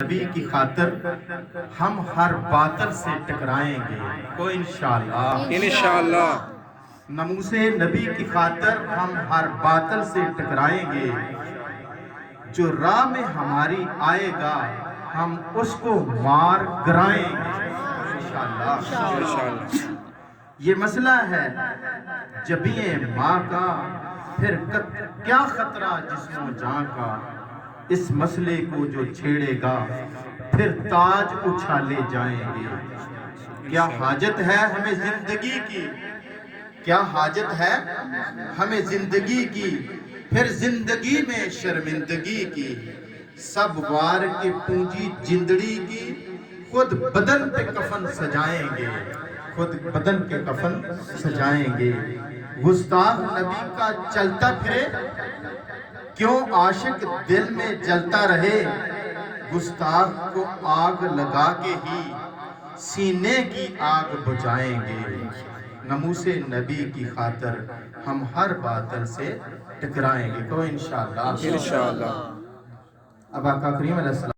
نبی کی خاطر ہم ہر باطل سے ٹکرائیں گے کو انشاءاللہ ناموس نبی کی خاطر ہم ہر باطل سے ٹکرائیں گے، جو راہ میں ہماری آئے گا ہم اس کو مار گرائیں گے انشاءاللہ۔ یہ مسئلہ ہے جبیں ماں کا، پھر کیا خطرہ جسم و جاں کا، اس مسئلے کو جو چھیڑے گا پھر تاج اچھالے جائیں گے۔ کیا حاجت ہے ہمیں زندگی کی، کیا حاجت ہے ہمیں زندگی کی، پھر زندگی میں شرمندگی کی، سب وار کے پونجی جندڑی کی، خود بدن پہ کفن سجائیں گے، خود بدن کے کفن سجائیں گے۔ گستاخ نبی کا چلتا پھرے، کیوں عاشق دل میں جلتا رہے، گستاخ کو آگ لگا کے ہی سینے کی آگ بجھائیں گے۔ ناموس نبی کی خاطر ہم ہر باطل سے ٹکرائیں گے کو انشاءاللہ۔ اب آقا کریم علیہ السلام